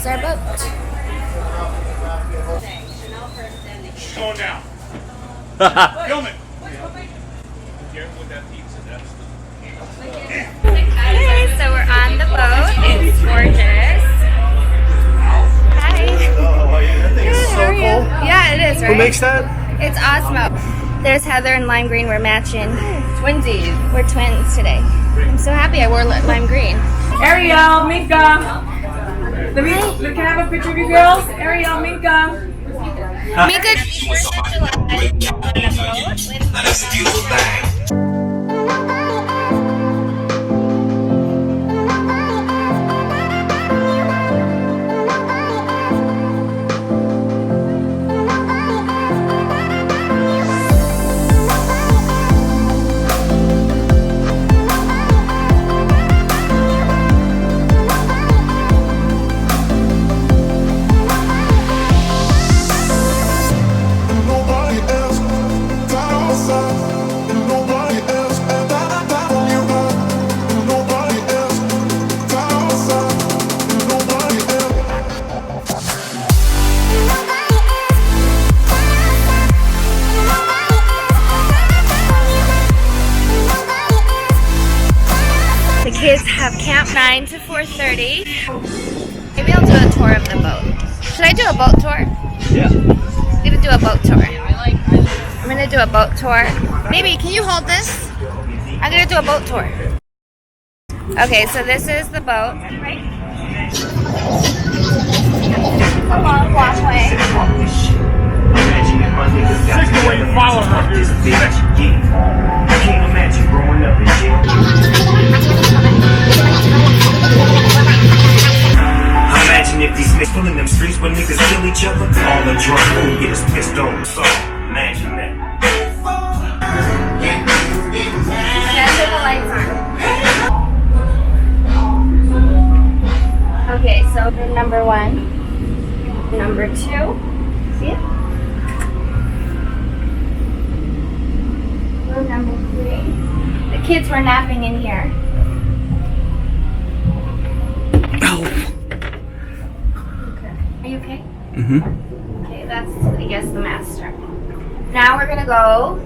is our boat. Going down. Film it. Okay, so we're on the boat. It's gorgeous. Hi. That thing is so How are you? cool. Yeah, it is, right? Who makes that? It's Osmo. There's Heather and lime green. We're matching. Twinsies. We're twins today. I'm so happy I wore lime green. Ariel, Minka. Can I have a picture of you girls? Ariel, Minka. Mika. That's a beautiful thing. The kids have camp 9 to 4:30. Maybe I'll do a tour of the boat. Should I do a boat tour? Yeah. I'm gonna do a boat tour. I'm gonna do a boat tour. Maybe, can you hold this? I'm gonna do a boat tour. Okay, so this is the boat. Right? It's a long walkway. Take the way you follow her, dude. Imagine if these niggas pulling them streets where niggas kill each other. All the drunk fool get us pissed on. So imagine that. That's where the lights are. Okay, so room number 1, number 2. See it? Room number 3. The kids were napping in here. Are you okay? Mm-hmm. Okay, that's, I guess, the master. Now we're gonna go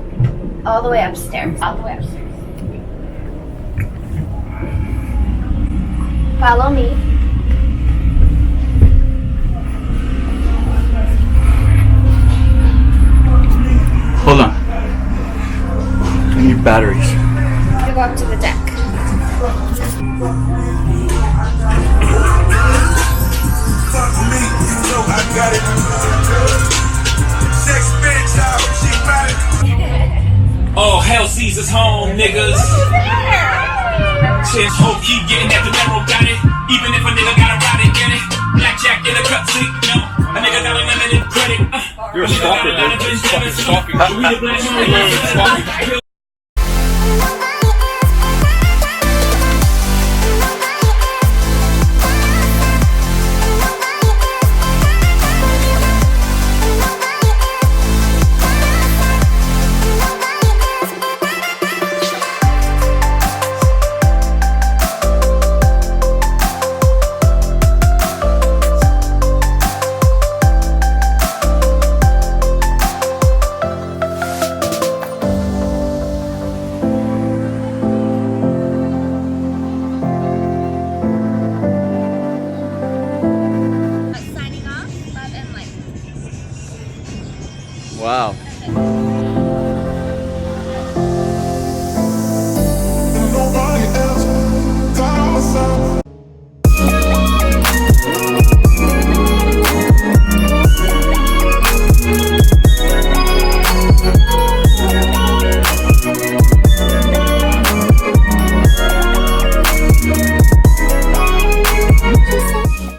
all the way upstairs. All the way upstairs. Follow me. Hold on. I need batteries. We go up to the deck. Oh, hell sees us home, niggas. Shit, hope keep getting at the narrow, got it. Even if a nigga gotta ride it, get it. Blackjack in a cut seat, no. A nigga got unlimited credit. You're a stalker, dude. Fucking stalking.